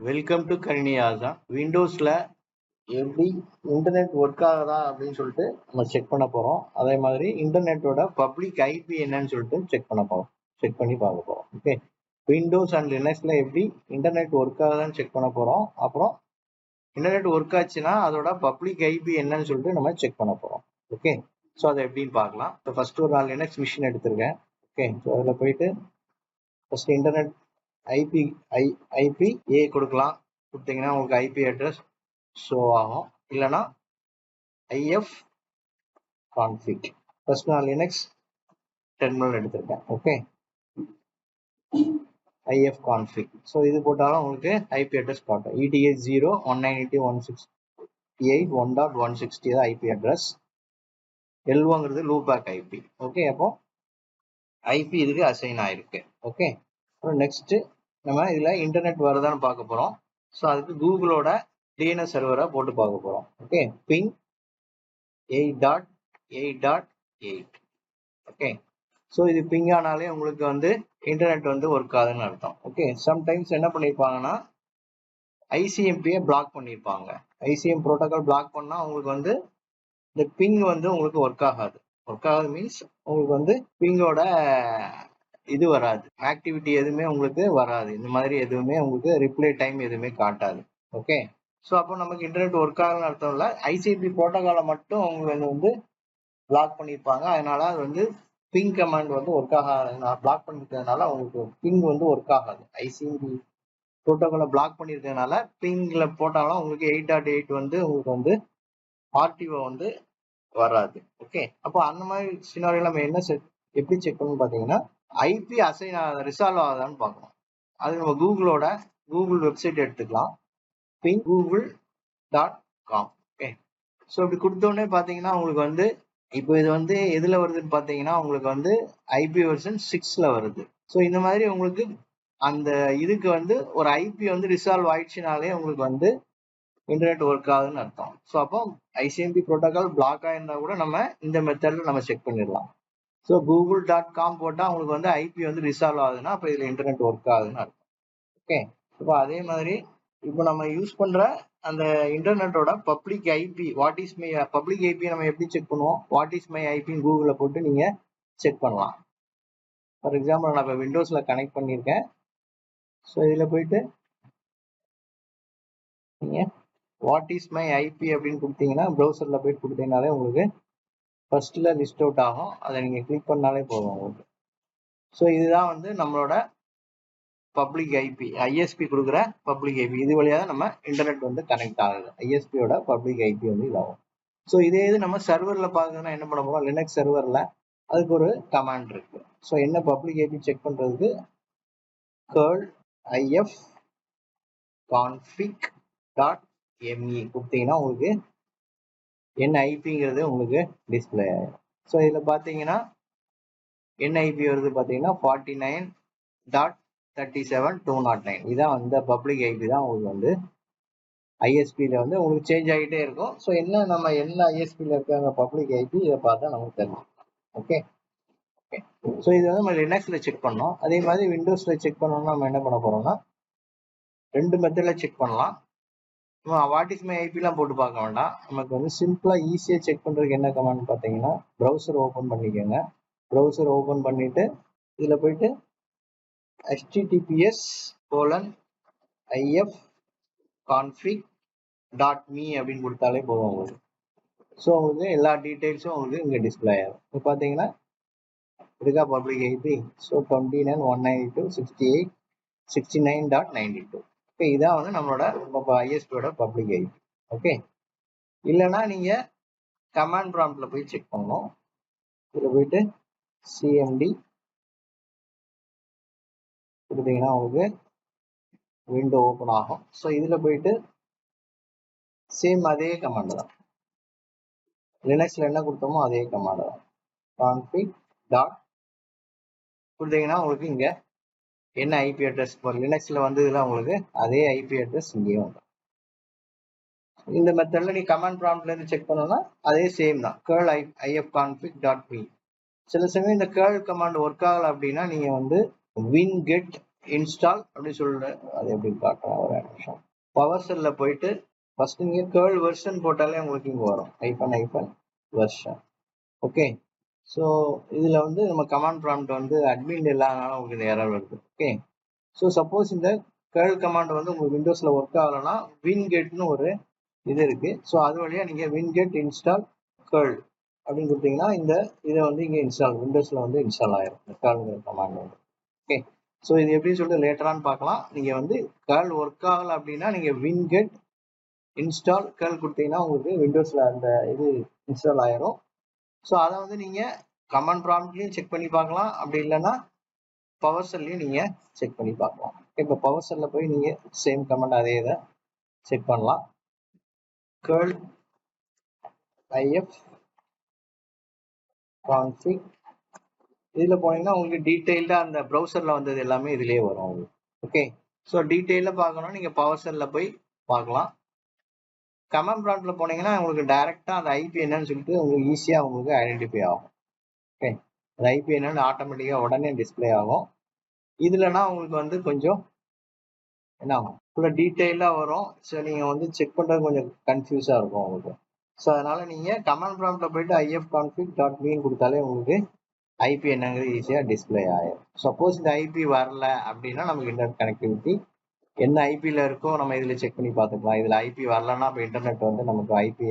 Welcome to கணினியாசா. விண்டோஸ்ல எப்படி internet work ஆகுதா அப்படின்னு சொல்லிட்டு நம்ம செக் பண்ண போறோம். அதே மாதிரி இன்டர்நெட்டோட பப்ளிக் ஐபி என்னன்னு சொல்லிட்டு செக் பண்ணி பார்க்க போறோம். ஓகே, விண்டோஸ் அண்ட் லினக்ஸ்ல எப்படி இன்டர்நெட் ஒர்க் ஆகுதான்னு செக் பண்ண போறோம். அப்புறம் இன்டர்நெட் ஒர்க் ஆச்சுன்னா அதோட பப்ளிக் ஐபி என்னன்னு சொல்லிட்டு நம்ம செக் பண்ண போறோம். ஓகே, ஸோ அதை எப்படின்னு பார்க்கலாம். இப்போ ஃபர்ஸ்ட் ஒரு 4 லினக்ஸ் மிஷின் எடுத்திருக்கேன். ஓகே, ஸோ அதில் போயிட்டு ஃபர்ஸ்ட் இன்டர்நெட் ஐபி ஏ கொடுத்தீங்கன்னா உங்களுக்கு ஐபி அட்ரஸ் ஷோ ஆகும். இல்லைன்னா ஐஎஃப் கான்ஃபிக். ஃபர்ஸ்ட் நான் லினக்ஸ் டெர்மினல் எடுத்திருக்கேன். Okay, IF config. ஸோ இது போட்டாலும் உங்களுக்கு ஐபி அட்ரஸ் காட்டும். EDA 0.192.168.1.160 தான் ஐபி அட்ரஸ். L1ங்கிறது லூப் பேக் ஐபி. ஓகே, அப்போ ஐபி இதுக்கு அசைன் ஆயிருக்கு. ஓகே, அப்புறம் நெக்ஸ்ட் நம்ம இதுல இன்டர்நெட் வருதான்னு பார்க்க போறோம். ஸோ அதுக்கு கூகுளோட டிஎன்எஸ் சர்வரை போட்டு பார்க்க போறோம். Okay, ping 8.8.8. ஓகே, ஸோ இது பிங் ஆனாலே உங்களுக்கு வந்து இன்டர்நெட் வந்து ஒர்க் ஆகுதுன்னு அர்த்தம். ஓகே, சம்டைம்ஸ் என்ன பண்ணியிருப்பாங்கன்னா ஐசிஎம்பியை பிளாக் பண்ணியிருப்பாங்க. ஐசிஎம் ப்ரோட்டோகால் பிளாக் பண்ணால் உங்களுக்கு வந்து இந்த பிங் வந்து உங்களுக்கு ஒர்க் ஆகாது. மீன்ஸ் உங்களுக்கு வந்து பிங்கோட இது வராது, ஆக்டிவிட்டி எதுவுமே உங்களுக்கு வராது. இந்த மாதிரி எதுவுமே உங்களுக்கு ரிப்ளை டைம் எதுவுமே காட்டாது. ஓகே, ஸோ அப்போ நமக்கு இன்டர்நெட் ஒர்க் ஆகணும்னு அர்த்தம் இல்லை. ஐசிஎம்பி ப்ரோட்டோகாலை மட்டும் அவங்க வந்து பிளாக் பண்ணியிருப்பாங்க. அதனால அது வந்து பிங் கமாண்ட் வந்து ஒர்க் ஆகாது. பிளாக் பண்ணிருக்கிறதுனால உங்களுக்கு பிங் வந்து ஒர்க் ஆகாது. ஐசிஎம்பி ப்ரோட்டோகாலை பிளாக் பண்ணிருக்கிறதுனால பிங்ல போட்டாலும் உங்களுக்கு 8.8 வந்து உங்களுக்கு வந்து ஆர்டிஓ வந்து வராது. ஓகே, அப்போ அந்த மாதிரி சினாரியோல நம்ம என்ன எப்படி செக் பண்ணணும்னு பார்த்தீங்கன்னா ஐபி அசைன் ரிசால்வ் ஆகுதான்னு பார்க்கணும். அது நம்ம கூகுள் வெப்சைட் எடுத்துக்கலாம். Ping google.com. ஓகே, ஸோ இப்படி கொடுத்தோடனே பார்த்தீங்கன்னா உங்களுக்கு வந்து இப்போ இது வந்து எதுல வருதுன்னு பார்த்தீங்கன்னா உங்களுக்கு வந்து ஐபி வெர்ஷன் 6ல வருது. ஸோ இந்த மாதிரி உங்களுக்கு அந்த இதுக்கு வந்து ஒரு ஐபி வந்து ரிசால்வ் ஆயிடுச்சுனாலே உங்களுக்கு வந்து இன்டர்நெட் ஒர்க் ஆகுதுன்னு அர்த்தம். ஸோ அப்போ ஐசிஎம்பி ப்ரோட்டோகால் பிளாக் ஆயிருந்தா கூட நம்ம இந்த மெத்தட்ல நம்ம செக் பண்ணிடலாம். ஸோ google.com போட்டால் உங்களுக்கு வந்து ஐபி வந்து ரிசால்வ் ஆகுதுன்னா அப்போ இதில் இன்டர்நெட் ஒர்க் ஆகுதுன்னு அர்த்தம். ஓகே, இப்போ அதே மாதிரி இப்போ நம்ம யூஸ் பண்ற அந்த இன்டர்நெட்டோட public IP what is my public IP நம்ம எப்படி செக் பண்ணுவோம்? வாட் இஸ் மை ஐபின்னு கூகுளில் போட்டு நீங்க செக் பண்ணலாம். ஃபார் எக்ஸாம்பிள் நான் இப்போ விண்டோஸ்ல கனெக்ட் பண்ணியிருக்கேன். ஸோ இதில் போயிட்டு நீங்க வாட் இஸ் மை ஐபி அப்படின்னு கொடுத்தீங்கன்னா ப்ரௌசர்ல போயிட்டு கொடுத்தீங்கனாலே உங்களுக்கு ஃபர்ஸ்ட்ல லிஸ்ட் அவுட் ஆகும். அதை நீங்க கிளிக் பண்ணாலே போதும் உங்களுக்கு. ஸோ இதுதான் வந்து நம்மளோட பப்ளிக் ஐபி, ஐஎஸ்பி கொடுக்குற பப்ளிக் ஐபி. இது வழியாக தான் நம்ம இன்டர்நெட் வந்து கனெக்ட் ஆகுது. ஐஎஸ்பியோட பப்ளிக் ஐபி வந்து இதாகும். ஸோ இதே இது நம்ம சர்வர்ல பார்க்கணும்னா என்ன பண்ண போறோம்? லினக்ஸ் சர்வர்ல அதுக்கு ஒரு கமாண்ட் இருக்கு. ஸோ என்ன பப்ளிக் ஐபி செக் பண்றதுக்கு curl if config.me கொடுத்தீங்கன்னா உங்களுக்கு என்ன ஐபிங்கிறது உங்களுக்கு டிஸ்பிளே ஆகும். ஸோ இதில் பார்த்தீங்கன்னா என்ன ஐபி வருது பார்த்தீங்கன்னா 49.37.209. இதான் அந்த பப்ளிக் ஐபி தான் உங்களுக்கு வந்து ஐஎஸ்பியில் வந்து உங்களுக்கு சேஞ்ச் ஆகிட்டே இருக்கும். ஸோ நம்ம என்ன ஐஎஸ்பியில் இருக்காங்க பப்ளிக் ஐபி இதை பார்த்தா நமக்கு தெரியும். ஓகே, ஸோ இது வந்து நம்ம லினக்ஸ்ல செக் பண்ணோம். அதே மாதிரி விண்டோஸ்ல செக் பண்ணோம்னா நம்ம என்ன பண்ண போறோம்னா 2 மெத்தட்ல செக் பண்ணலாம். வாட் இஸ் மை ஐபிலாம் போட்டு பார்க்க வேண்டாம். நமக்கு வந்து சிம்பிளா ஈஸியா செக் பண்றதுக்கு என்ன கமாண்ட் பார்த்தீங்கன்னா ப்ரௌசர் ஓபன் பண்ணிக்கோங்க. ப்ரௌசர் ஓபன் பண்ணிட்டு இதுல போயிட்டு https://ifconfig.me அப்படின்னு கொடுத்தாலே போதும் உங்களுக்கு. ஸோ உங்களுக்கு எல்லா டீடைல்ஸும் உங்களுக்கு இங்க டிஸ்பிளே ஆகும். இப்போ பார்த்தீங்கன்னா இருக்கா பப்ளிக் ஐபி. ஸோ 29.192.68.69.92. ஓகே, இதான் வந்து நம்மளோட ஐஎஸ்பியோட பப்ளிக் ஐபி. ஓகே, இல்லைன்னா நீங்க கமாண்ட் ப்ராம்ப்ட்ல போய் செக் பண்ணணும். இதில் போயிட்டு சிஎம்டி கொடுத்தீங்கன்னா உங்களுக்கு விண்டோ ஓப்பன் ஆகும். ஸோ இதில் போயிட்டு சேம் அதே கமாண்ட் தான், லினக்ஸ்ல என்ன கொடுத்தோமோ அதே கமாண்ட் தான். கான்ஃபிக் டாட் கொடுத்தீங்கன்னா உங்களுக்கு இங்க என்ன ஐபி அட்ரஸ் லினக்ஸ்ல வந்ததுல உங்களுக்கு அதே ஐபி அட்ரஸ் இங்கேயும் வந்துடும். இந்த மெத்தட்ல நீ கமாண்ட் ப்ராம்ப்ட்ல இருந்து செக் பண்ணணும்னா அதே சேம் தான், curl ifconfig.me. சில சமயம் இந்த curl கமாண்ட் ஒர்க் ஆகல அப்படின்னா நீங்க வந்து winget இன்ஸ்டால் அப்படின்னு சொல்லிட்டு அது எப்படி காட்டுறேன் ஒரு நிமிஷம். பவர் செல்ல போயிட்டு ஃபர்ஸ்ட் நீங்க கேர்ள் வெர்ஷன் போட்டாலே உங்களுக்கு இங்க வரும் ஐஃபன் வெர்ஷன். ஓகே, ஸோ இதுல வந்து நம்ம கமாண்ட் ப்ராம்ப்ட் வந்து அட்மின் இல்லாதனால உங்களுக்கு இந்த எரர் வருது. ஓகே, ஸோ சப்போஸ் இந்த கேர்ள் கமாண்ட் வந்து உங்களுக்கு விண்டோஸ்ல ஒர்க் ஆகலைன்னா வின்கெட்னு ஒரு இது இருக்கு. ஸோ அது வழியா நீங்க வின்கெட் இன்ஸ்டால் கேர்ள் அப்படின்னு கொடுத்தீங்கன்னா இந்த இதை வந்து இங்க இன்ஸ்டால் விண்டோஸ்ல வந்து இன்ஸ்டால் ஆயிரும் இந்த கேர்ள்ங்கிற கமாண்ட் வந்து. ஓகே, ஸோ இது எப்படி சொல்லிட்டு லேட்டரான்னு பார்க்கலாம். நீங்க வந்து கேர்ள் ஒர்க் ஆகலை அப்படின்னா நீங்க வின்கெட் இன்ஸ்டால் கேர்ள் கொடுத்தீங்கன்னா உங்களுக்கு விண்டோஸ்ல அந்த இது இன்ஸ்டால் ஆயிரும். ஸோ அதை வந்து நீங்க கமாண்ட் ப்ராம்ப்ட்லயும் செக் பண்ணி பார்க்கலாம், அப்படி இல்லைன்னா பவர் செல்லையும் நீங்க செக் பண்ணி பார்க்கலாம். இப்போ பவர் செல்ல போய் நீங்க சேம் கமாண்ட் அதே இதை செக் பண்ணலாம். கேர்ள் ஐஎஃப் கான்ஃபிக் இதுல போனீங்கன்னா உங்களுக்கு டீட்டெயில்டா அந்த ப்ரௌசர்ல வந்தது எல்லாமே இதுலயே வரும் உங்களுக்கு. ஓகே, ஸோ டீட்டெயில பார்க்கணும் நீங்க பவர் செல்ல போய் பார்க்கலாம். கமாண்ட் ப்ராம்ப்ட்ல போனீங்கன்னா உங்களுக்கு டைரக்டா அந்த ஐபி என்னன்னு சொல்லிட்டு உங்களுக்கு ஈஸியா உங்களுக்கு ஐடென்டிஃபை ஆகும். ஓகே, அந்த ஐபி என்னன்னு ஆட்டோமேட்டிக்கா உடனே டிஸ்பிளே ஆகும். இதுலனா உங்களுக்கு வந்து கொஞ்சம் என்ன ஆகும், ஃபுல்லாக டீட்டெயிலாக வரும். ஸோ நீங்கள் வந்து செக் பண்ணுறது கொஞ்சம் கன்ஃபியூஸாக இருக்கும் உங்களுக்கு. ஸோ அதனால நீங்கள் கமாண்ட் ப்ராம்ப்ட்ல போயிட்டு ifconfig.meன்னு கொடுத்தாலே உங்களுக்கு ஐபி என்னங்கிறது ஈஸியாக டிஸ்பிளே ஆயிடும். சப்போஸ் இந்த ஐபி வரல அப்படின்னா நமக்கு இன்டர்நெட் கனெக்டிவிட்டி என்ன ஐபியில் இருக்கோ நம்ம இதில் செக் பண்ணி பார்த்துக்கலாம். இதில் ஐபி வரலன்னா இப்போ இன்டர்நெட் வந்து நமக்கு ஐபி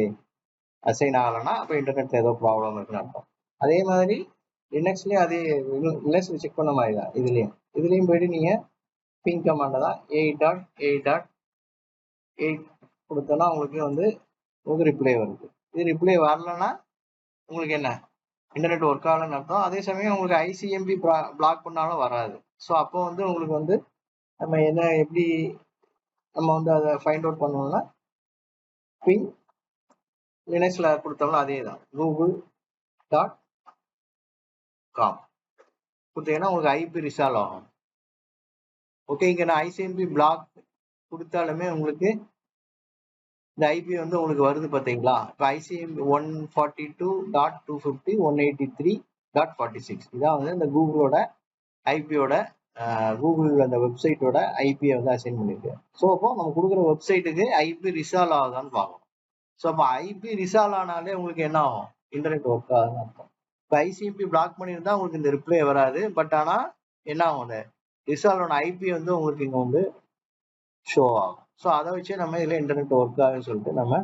அசைன் ஆகலைன்னா அப்போ இன்டர்நெட் ஏதோ ப்ராப்ளம் இருக்குன்னு அர்த்தம். அதே மாதிரி லினக்ஸ்லேயும் அதே லினக்ஸில் செக் பண்ண மாதிரி தான் இதுலேயும் போயிட்டு நீங்கள் பிங் கமாண்ட் தான் 8.8.8 கொடுத்தோன்னா உங்களுக்கு வந்து ரிப்ளை வருது. இது ரிப்ளை வரலன்னா உங்களுக்கு என்ன இன்டர்நெட் ஒர்க் ஆகலன்னு அர்த்தம். அதே சமயம் உங்களுக்கு ஐசிஎம்பி பிளாக் பண்ணாலும் வராது. ஸோ அப்போ வந்து உங்களுக்கு வந்து நம்ம என்ன எப்படி நம்ம வந்து அதை ஃபைண்ட் அவுட் பண்ணோம்னா பிங் லினக்ஸ்ல கொடுத்தோம்னா அதே தான் google.com கொடுத்தீங்கன்னா உங்களுக்கு ஐபி ரிசால்வ் ஆகும். ஓகே, இங்க நான் ஐசிஎம்பி பிளாக் கொடுத்தாலுமே உங்களுக்கு இந்த ஐபி வந்து உங்களுக்கு வருது பார்த்தீங்களா. இப்போ ஐசிஎம்பி 142.250.183.46 இதான் வந்து இந்த கூகுளோட ஐபியோட கூகுள் அந்த வெப்சைட்டோட ஐபியை வந்து அசைன் பண்ணிருக்கு. ஸோ அப்போ நம்ம கொடுக்குற வெப்சைட்டுக்கு ஐபி ரிசால்வ் ஆகுதான்னு பார்க்கணும். ஸோ அப்போ ஐபி ரிசால்வ் ஆனாலே உங்களுக்கு என்ன ஆகும், இன்டர்நெட் ஒர்க் ஆகுதுன்னு அர்த்தம். இப்போ ஐசிஎம்பி பிளாக் பண்ணியிருந்தா உங்களுக்கு இந்த ரிப்ளை வராது. பட் ஆனால் என்ன ஆகும், அந்த ரிசால்வ் ஆன ஐபி வந்து உங்களுக்கு இங்கே வந்து ஷோ ஆகும். ஸோ அதை வச்சு நம்ம இதில் இன்டர்நெட் ஒர்க் ஆகுன்னு சொல்லிட்டு நம்ம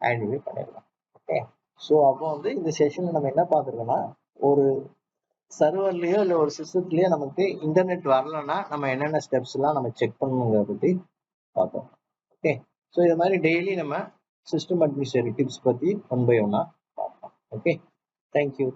ஐடென்டிஃபை பண்ணிடலாம். ஓகே, ஸோ அப்போ வந்து இந்த செஷனில் நம்ம என்ன பார்த்துருக்கோம்னா ஒரு சர்வர்லேயோ இல்லை ஒரு சிஸ்டத்துலேயோ நமக்கு இன்டர்நெட் வரலன்னா நம்ம என்னென்ன ஸ்டெப்ஸ் எல்லாம் நம்ம செக் பண்ணணுங்கிறத பற்றி பார்த்தோம். ஓகே, ஸோ இது மாதிரி டெய்லி நம்ம சிஸ்டம் அட்மினிஸ்ட்ரேட்டிவ் டிப்ஸ் பற்றி 1 by 1 பார்ப்போம். Okay, thank you.